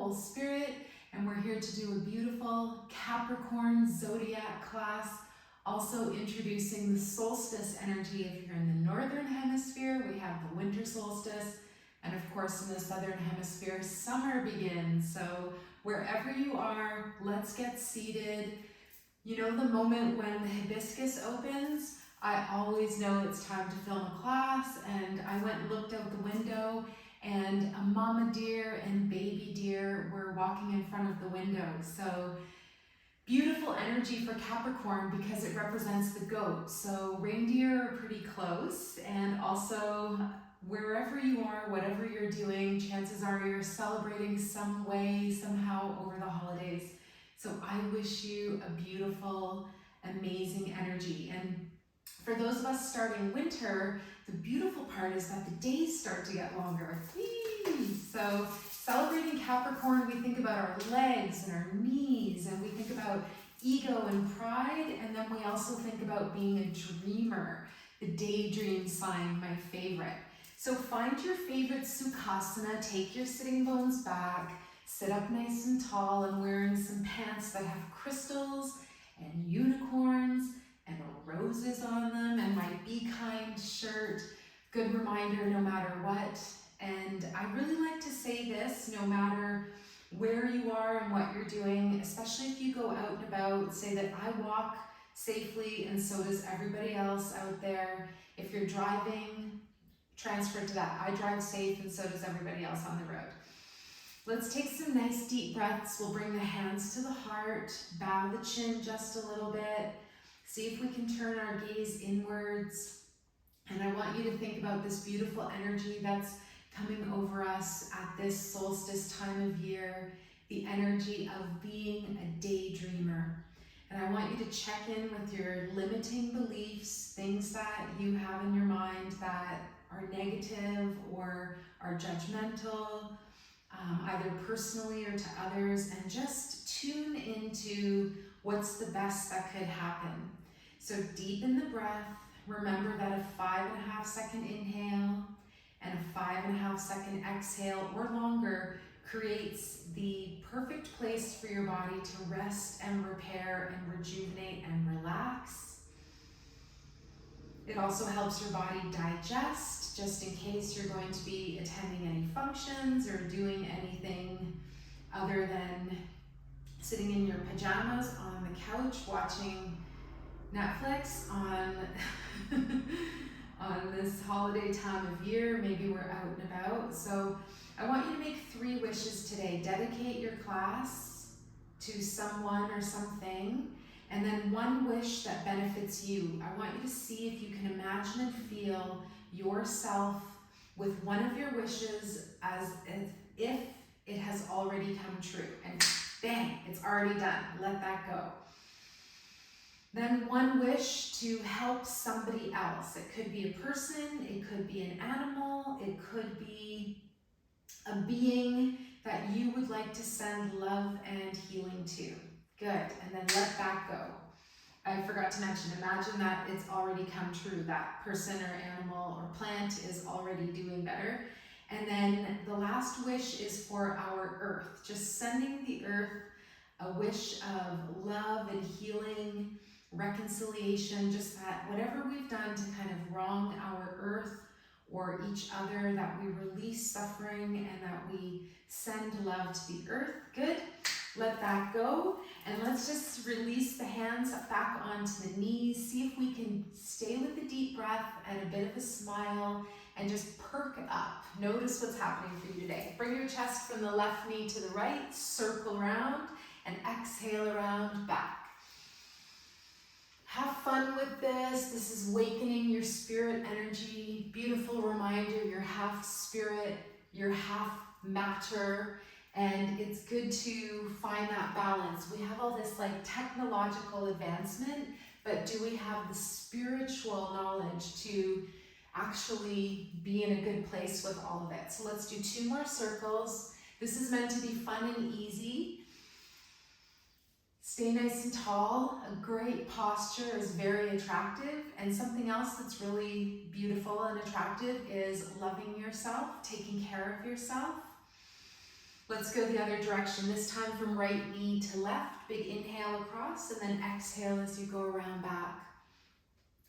Nicole Spirit, and we're here to do a beautiful Capricorn Zodiac class, also introducing the solstice energy. If you're in the northern hemisphere, we have the winter solstice, and of course in the southern hemisphere, summer begins. So wherever you are, let's get seated. You know the moment when the hibiscus opens? I always know it's time to film a class, and I went and looked out the window, and a mama deer and baby deer were walking in front of the window. So beautiful energy for Capricorn because it represents the goat. So reindeer are pretty close, and also wherever you are, whatever you're doing, chances are you're celebrating some way, somehow over the holidays. So I wish you a beautiful, amazing energy. And for those of us starting winter, the beautiful part is that the days start to get longer. Whee! So celebrating Capricorn, we think about our legs and our knees, and we think about ego and pride, and then we also think about being a dreamer, the daydream sign, my favorite. So find your favorite Sukhasana, take your sitting bones back, sit up nice and tall. I'm wearing some pants that have crystals and unicorns and roses on them, and my Be Kind shirt. Good reminder no matter what. And I really like to say this no matter where you are and what you're doing, especially if you go out and about, say that I walk safely and so does everybody else out there. If you're driving, transfer to that. I drive safe and so does everybody else on the road. Let's take some nice deep breaths. We'll bring the hands to the heart, bow the chin just a little bit. See if we can turn our gaze inwards. And I want you to think about this beautiful energy that's coming over us at this solstice time of year, the energy of being a daydreamer. And I want you to check in with your limiting beliefs, things that you have in your mind that are negative or are judgmental, either personally or to others, and just tune into what's the best that could happen. So deepen the breath. Remember that a 5.5 second inhale and a 5.5 second exhale or longer creates the perfect place for your body to rest and repair and rejuvenate and relax. It also helps your body digest, just in case you're going to be attending any functions or doing anything other than sitting in your pajamas on the couch watching Netflix on this holiday time of year. Maybe we're out and about. So I want you to make 3 wishes today. Dedicate your class to someone or something, and then 1 wish that benefits you. I want you to see if you can imagine and feel yourself with one of your wishes as if it has already come true. And bang, it's already done. Let that go. Then 1 wish to help somebody else. It could be a person, it could be an animal, it could be a being that you would like to send love and healing to. Good, and then let that go. I forgot to mention, imagine that it's already come true. That person or animal or plant is already doing better. And then the last wish is for our earth. Just sending the earth a wish of love and healing, reconciliation, just that whatever we've done to kind of wrong our earth or each other, that we release suffering and that we send love to the earth. Good. Let that go. And let's just release the hands back onto the knees. See if we can stay with a deep breath and a bit of a smile and just perk up. Notice what's happening for you today. Bring your chest from the left knee to the right, circle around, and exhale around back. Have fun with this. This is awakening your spirit energy. Beautiful reminder, you're half spirit, you're half matter, and it's good to find that balance. We have all this like technological advancement, but do we have the spiritual knowledge to actually be in a good place with all of it? So let's do 2 more circles. This is meant to be fun and easy. Stay nice and tall. A great posture is very attractive, and something else that's really beautiful and attractive is loving yourself, taking care of yourself. Let's go the other direction, this time from right knee to left. Big inhale across and then exhale as you go around back.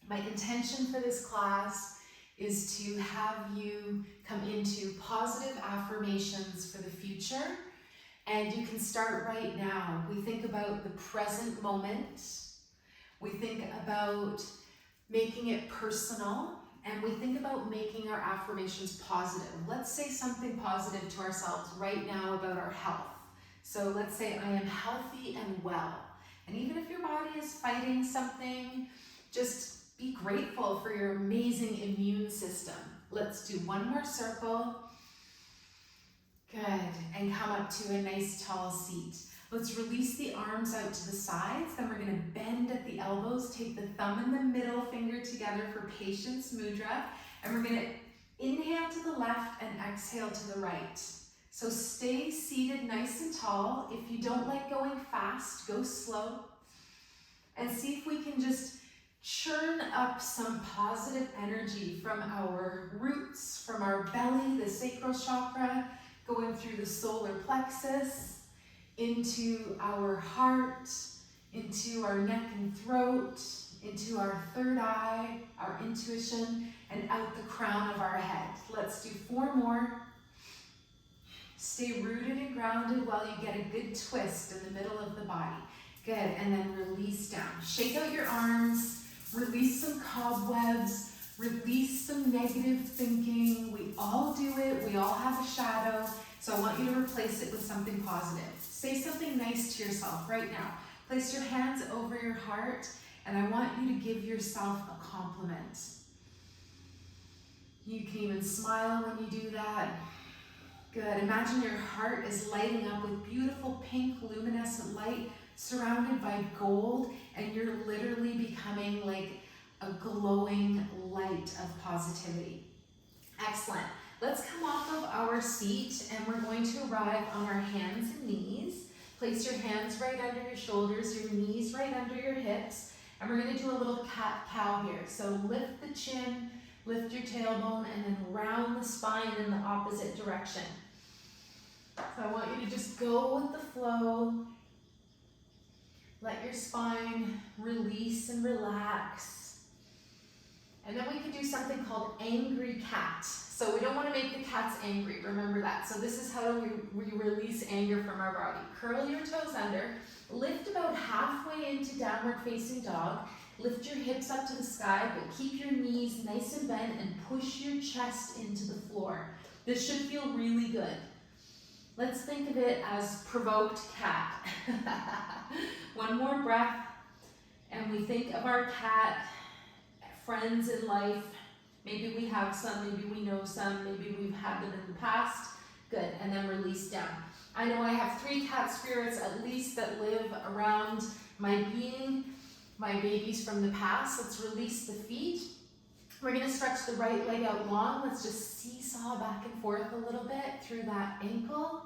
My intention for this class is to have you come into positive affirmations for the future. And you can start right now. We think about the present moment. We think about making it personal. And we think about making our affirmations positive. Let's say something positive to ourselves right now about our health. So let's say I am healthy and well. And even if your body is fighting something, just be grateful for your amazing immune system. Let's do one more circle. Good, and come up to a nice tall seat. Let's release the arms out to the sides, then we're gonna bend at the elbows, take the thumb and the middle finger together for patience mudra, and we're gonna inhale to the left and exhale to the right. So stay seated nice and tall. If you don't like going fast, go slow. And see if we can just churn up some positive energy from our roots, from our belly, the sacral chakra, going through the solar plexus, into our heart, into our neck and throat, into our third eye, our intuition, and out the crown of our head. Let's do 4 more. Stay rooted and grounded while you get a good twist in the middle of the body. Good, and then release down. Shake out your arms, release some cobwebs, release some negative thinking. We all do it, we all have a shadow, so I want you to replace it with something positive. Say something nice to yourself right now. Place your hands over your heart, and I want you to give yourself a compliment. You can even smile when you do that. Good, imagine your heart is lighting up with beautiful pink luminescent light surrounded by gold, and you're literally becoming like a glowing light of positivity. Excellent. Let's come off of our seat and we're going to arrive on our hands and knees. Place your hands right under your shoulders, your knees right under your hips, and we're going to do a little cat-cow here. So lift the chin, lift your tailbone, and then round the spine in the opposite direction. So I want you to just go with the flow. Let your spine release and relax. And then we can do something called angry cat. So we don't want to make the cats angry, remember that. So this is how we release anger from our body. Curl your toes under, lift about halfway into downward facing dog, lift your hips up to the sky, but keep your knees nice and bent and push your chest into the floor. This should feel really good. Let's think of it as provoked cat. One more breath, and we think of our cat, friends in life. Maybe we have some, maybe we know some, maybe we've had them in the past. Good, and then release down. I know I have 3 cat spirits at least that live around my being, my babies from the past. Let's release the feet. We're gonna stretch the right leg out long. Let's just seesaw back and forth a little bit through that ankle.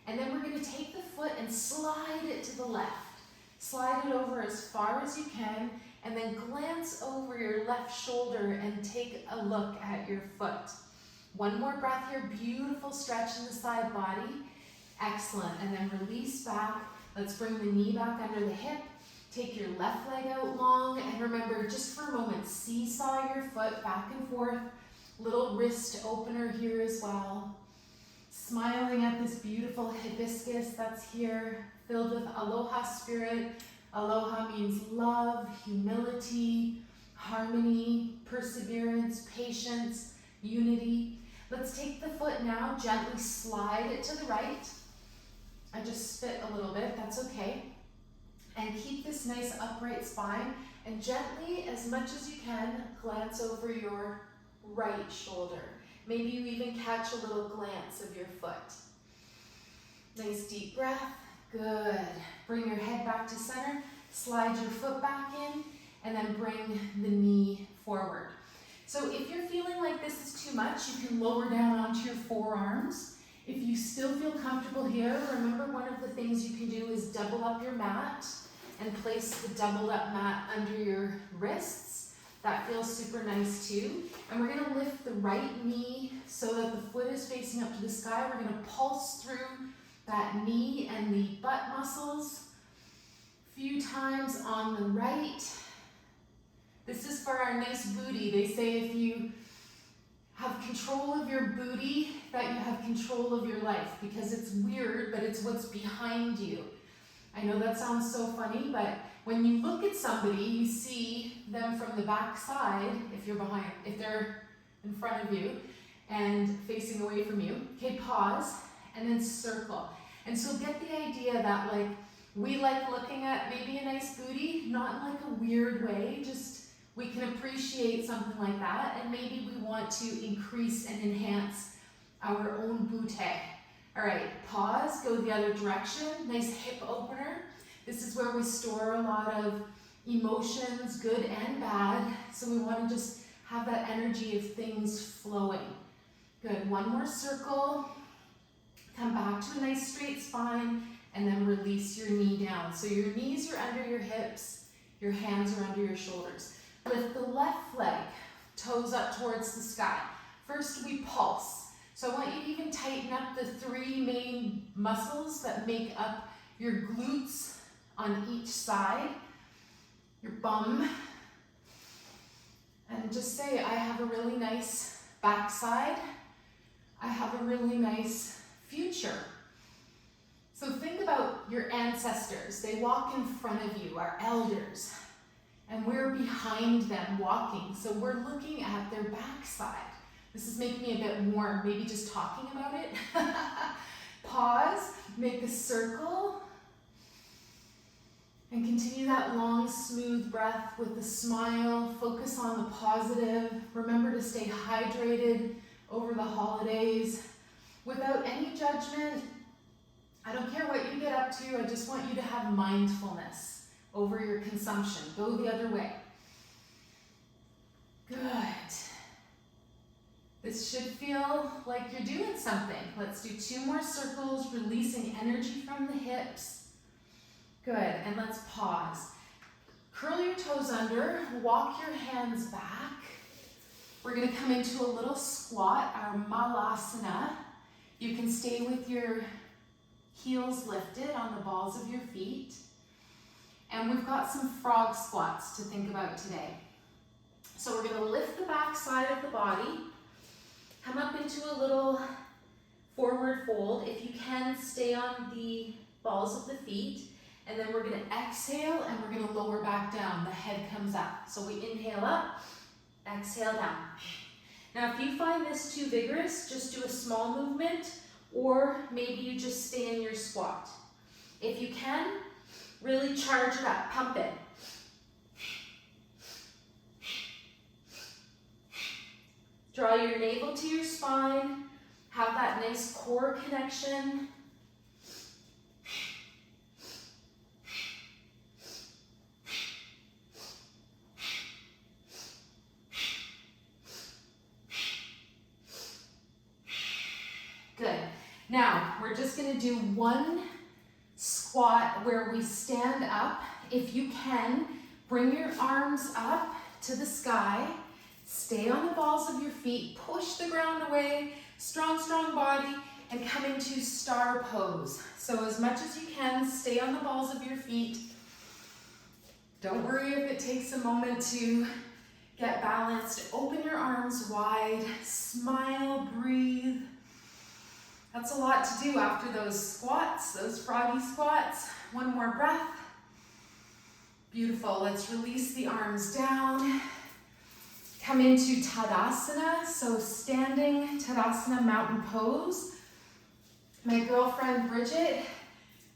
And then we're gonna take the foot and slide it to the left. Slide it over as far as you can, and then glance over your left shoulder and take a look at your foot. One more breath here, beautiful stretch in the side body. Excellent, and then release back. Let's bring the knee back under the hip. Take your left leg out long, and remember, just for a moment, seesaw your foot back and forth. Little wrist opener here as well. Smiling at this beautiful hibiscus that's here, filled with aloha spirit. Aloha means love, humility, harmony, perseverance, patience, unity. Let's take the foot now, gently slide it to the right. I just spit a little bit, that's okay. And keep this nice upright spine, and gently, as much as you can, glance over your right shoulder. Maybe you even catch a little glance of your foot. Nice deep breath, good. Bring your head back to center, slide your foot back in, and then bring the knee forward. So if you're feeling like this is too much, you can lower down onto your forearms. If you still feel comfortable here, remember one of the things you can do is double up your mat and place the doubled up mat under your wrists. That feels super nice too. And we're gonna lift the right knee so that the foot is facing up to the sky. We're gonna pulse through that knee and the butt muscles. A few times on the right. This is for our nice booty. They say if you have control of your booty, that you have control of your life, because it's weird, but it's what's behind you. I know that sounds so funny, but when you look at somebody, you see them from the back side, if they're in front of you and facing away from you. Okay, pause, and then circle. And so get the idea that like, we like looking at maybe a nice booty, not in like a weird way, just we can appreciate something like that, and maybe we want to increase and enhance our own booty. All right, pause, go the other direction, nice hip opener. This is where we store a lot of emotions, good and bad, so we want to just have that energy of things flowing. Good, one more circle, come back to a nice straight spine, and then release your knee down. So your knees are under your hips, your hands are under your shoulders. Lift the left leg, toes up towards the sky. First we pulse. So I want you to even tighten up the 3 main muscles that make up your glutes on each side, your bum, and just say, I have a really nice backside. I have a really nice future. So think about your ancestors. They walk in front of you, our elders. And we're behind them walking, so we're looking at their backside. This is making me a bit warm, maybe just talking about it. Pause, make a circle, and continue that long, smooth breath with a smile. Focus on the positive. Remember to stay hydrated over the holidays without any judgment. I don't care what you get up to, I just want you to have mindfulness over your consumption. Go the other way. Good. This should feel like you're doing something. Let's do 2 more circles, releasing energy from the hips. Good, and let's pause. Curl your toes under, walk your hands back. We're gonna come into a little squat, our malasana. You can stay with your heels lifted on the balls of your feet. And we've got some frog squats to think about today. So we're gonna lift the back side of the body, come up into a little forward fold. If you can, stay on the balls of the feet. And then we're gonna exhale and we're gonna lower back down. The head comes up. So we inhale up, exhale down. Now if you find this too vigorous, just do a small movement, or maybe you just stay in your squat. If you can, really charge it up, pump it. Draw your navel to your spine, have that nice core connection. Good. Now, we're just gonna do 1 squat where we stand up. If you can, bring your arms up to the sky. Stay on the balls of your feet. Push the ground away. Strong, strong body. And come into star pose. So as much as you can, stay on the balls of your feet. Don't worry if it takes a moment to get balanced. Open your arms wide. Smile, breathe. That's a lot to do after those squats, those froggy squats. 1 more breath. Beautiful. Let's release the arms down. Come into Tadasana, so standing Tadasana mountain pose. My girlfriend Bridget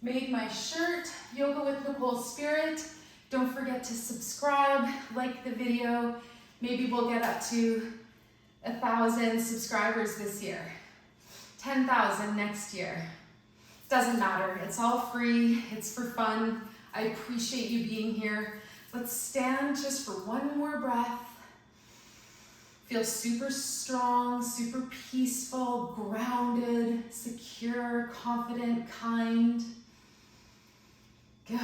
made my shirt, Yoga with Nicole Spirit. Don't forget to subscribe, like the video. Maybe we'll get up to 1,000 subscribers this year. 10,000 next year. Doesn't matter, it's all free, it's for fun. I appreciate you being here. Let's stand just for 1 more breath. Feel super strong, super peaceful, grounded, secure, confident, kind. Good,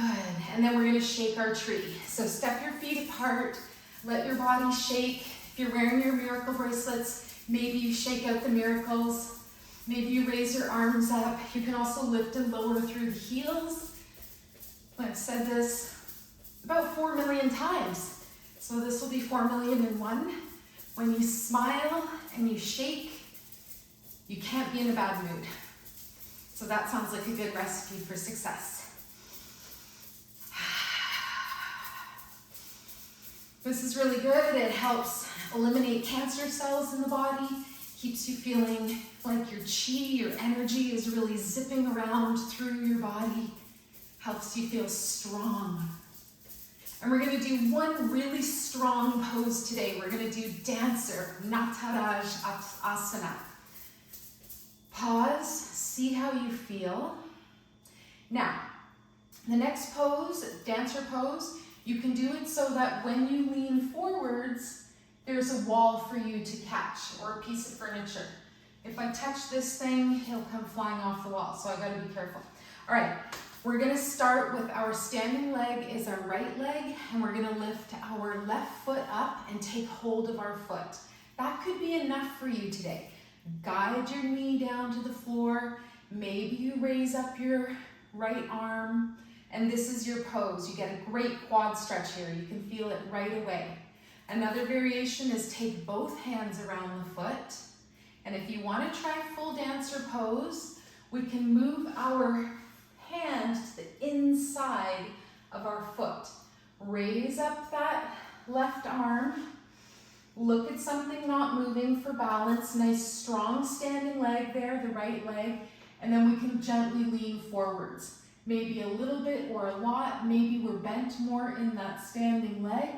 and then we're gonna shake our tree. So step your feet apart, let your body shake. If you're wearing your miracle bracelets, maybe you shake out the miracles. Maybe you raise your arms up. You can also lift and lower through the heels. I've said this about 4 million times. So this will be 4,000,001. When you smile and you shake, you can't be in a bad mood. So that sounds like a good recipe for success. This is really good. It helps eliminate cancer cells in the body, keeps you feeling like your chi, your energy is really zipping around through your body, helps you feel strong. And we're gonna do one really strong pose today. We're gonna do dancer, Nataraj Asana. Pause, see how you feel. Now, the next pose, dancer pose, you can do it so that when you lean forwards, there's a wall for you to catch or a piece of furniture. If I touch this thing, he'll come flying off the wall, so I gotta be careful. All right, we're gonna start with our standing leg is our right leg, and we're gonna lift our left foot up and take hold of our foot. That could be enough for you today. Guide your knee down to the floor. Maybe you raise up your right arm, and this is your pose. You get a great quad stretch here. You can feel it right away. Another variation is take both hands around the foot. And if you want to try full dancer pose, we can move our hand to the inside of our foot. Raise up that left arm. Look at something not moving for balance. Nice strong standing leg there, the right leg. And then we can gently lean forwards. Maybe a little bit or a lot. Maybe we're bent more in that standing leg.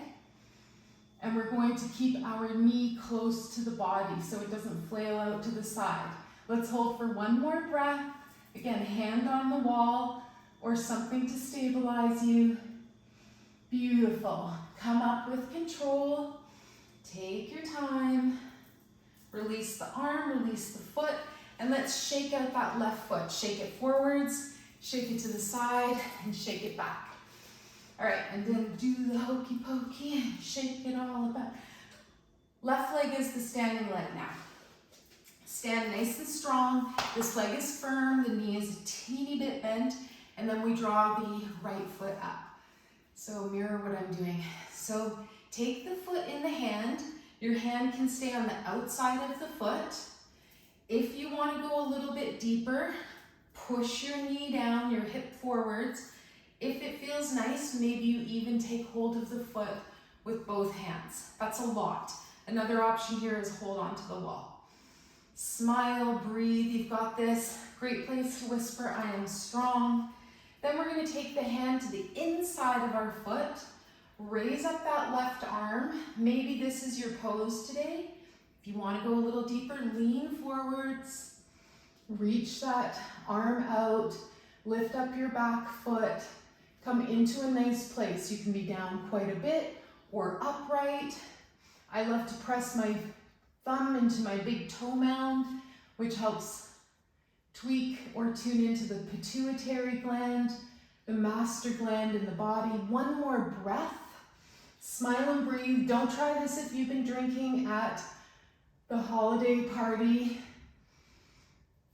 And we're going to keep our knee close to the body so it doesn't flail out to the side. Let's hold for one more breath. Again, hand on the wall or something to stabilize you. Beautiful. Come up with control. Take your time. Release the arm, release the foot, and let's shake out that left foot. Shake it forwards, shake it to the side, and shake it back. All right, and then do the hokey pokey and shake it all about. Left leg is the standing leg now. Stand nice and strong. This leg is firm, the knee is a teeny bit bent, and then we draw the right foot up. So mirror what I'm doing. So take the foot in the hand. Your hand can stay on the outside of the foot. If you want to go a little bit deeper, push your knee down, your hip forwards. If it feels nice, maybe you even take hold of the foot with both hands. That's a lot. Another option here is hold on to the wall. Smile, breathe, you've got this. Great place to whisper, I am strong. Then we're going to take the hand to the inside of our foot. Raise up that left arm. Maybe this is your pose today. If you want to go a little deeper, lean forwards. Reach that arm out. Lift up your back foot. Come into a nice place. You can be down quite a bit or upright. I love to press my thumb into my big toe mound, which helps tweak or tune into the pituitary gland, the master gland in the body. One more breath. Smile and breathe. Don't try this if you've been drinking at the holiday party.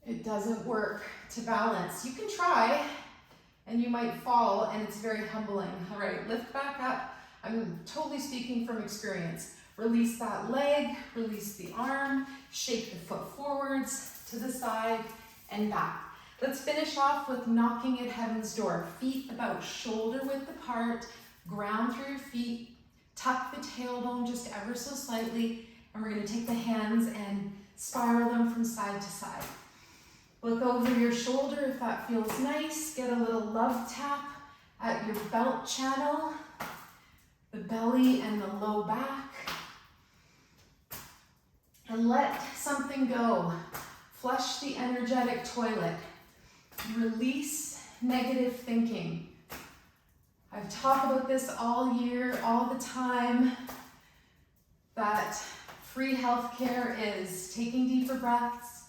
It doesn't work to balance. You can try and you might fall and it's very humbling. All right, lift back up. I'm totally speaking from experience. Release that leg, release the arm, shake the foot forwards, to the side, and back. Let's finish off with knocking at heaven's door. Feet about shoulder width apart, ground through your feet, tuck the tailbone just ever so slightly, and we're gonna take the hands and spiral them from side to side. Look over your shoulder if that feels nice. Get a little love tap at your belt channel, the belly and the low back. And let something go. Flush the energetic toilet. Release negative thinking. I've talked about this all year, all the time, that free healthcare is taking deeper breaths,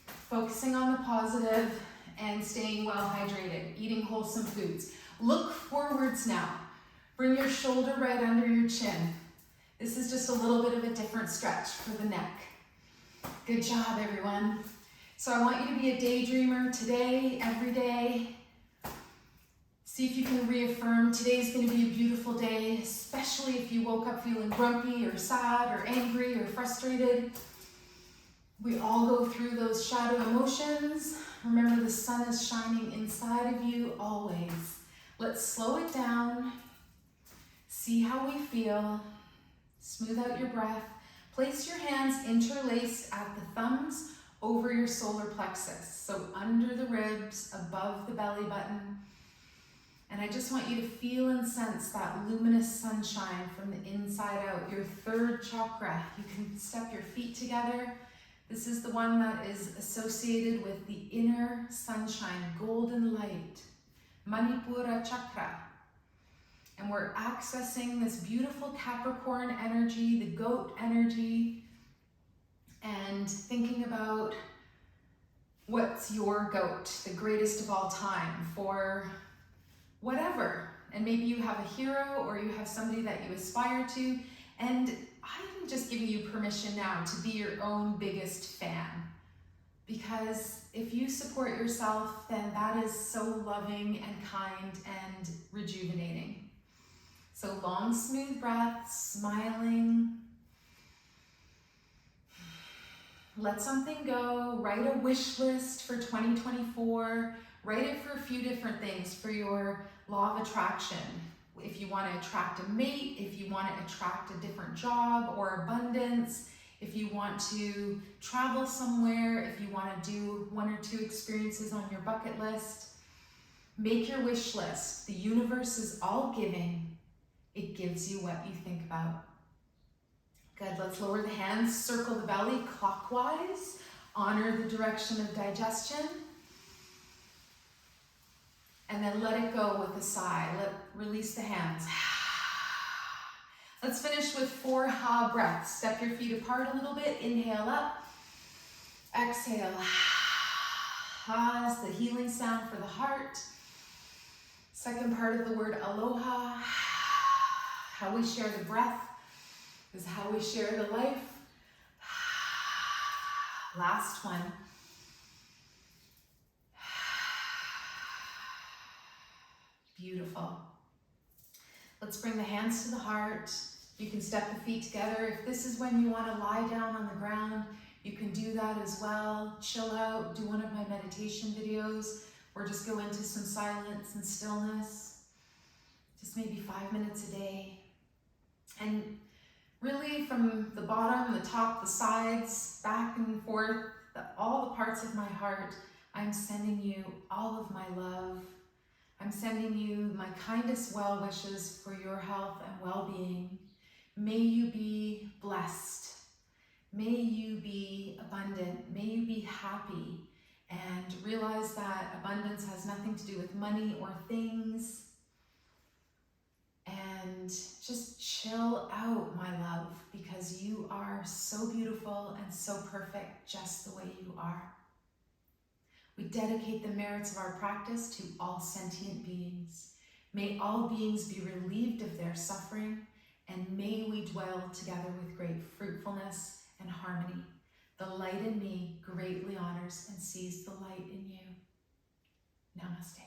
focusing on the positive, and staying well hydrated, eating wholesome foods. Look forwards now. Bring your shoulder right under your chin. This is just a little bit of a different stretch for the neck. Good job, everyone. So I want you to be a daydreamer today, every day. See if you can reaffirm today's going to be a beautiful day, especially if you woke up feeling grumpy or sad or angry or frustrated. We all go through those shadow emotions. Remember, the sun is shining inside of you always. Let's slow it down. See how we feel. Smooth out your breath. Place your hands interlaced at the thumbs over your solar plexus. So under the ribs, above the belly button. And I just want you to feel and sense that luminous sunshine from the inside out, your third chakra. You can step your feet together. This is the one that is associated with the inner sunshine, golden light, Manipura chakra. And we're accessing this beautiful Capricorn energy, the goat energy, and thinking about what's your goat, the greatest of all time, for whatever. And maybe you have a hero or you have somebody that you aspire to. And I'm just giving you permission now to be your own biggest fan. Because if you support yourself, then that is so loving and kind and rejuvenating. So long, smooth breaths, smiling. Let something go. Write a wish list for 2024. Write it for a few different things for your law of attraction. If you want to attract a mate, if you want to attract a different job or abundance, if you want to travel somewhere, if you want to do 1 or 2 experiences on your bucket list, make your wish list. The universe is all giving. It gives you what you think about. Good, let's lower the hands, circle the belly clockwise, honor the direction of digestion, and then let it go with a sigh. Release the hands. Let's finish with 4 ha breaths. Step your feet apart a little bit, inhale up, exhale. Ha is the healing sound for the heart. Second part of the word aloha, how we share the breath is how we share the life. Last one. Beautiful. Let's bring the hands to the heart. You can step the feet together. If this is when you want to lie down on the ground, you can do that as well. Chill out, do one of my meditation videos, or just go into some silence and stillness. Just maybe 5 minutes a day. And really from the bottom, the top, the sides, back and forth, all the parts of my heart, I'm sending you all of my love. I'm sending you my kindest well wishes for your health and well-being. May you be blessed. May you be abundant. May you be happy. And realize that abundance has nothing to do with money or things. And just chill out, my love, because you are so beautiful and so perfect just the way you are. We dedicate the merits of our practice to all sentient beings. May all beings be relieved of their suffering, and may we dwell together with great fruitfulness and harmony. The light in me greatly honors and sees the light in you. Namaste.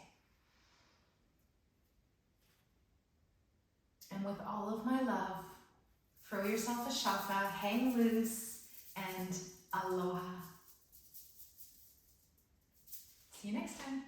And with all of my love, throw yourself a shaka, hang loose, and aloha. See you next time.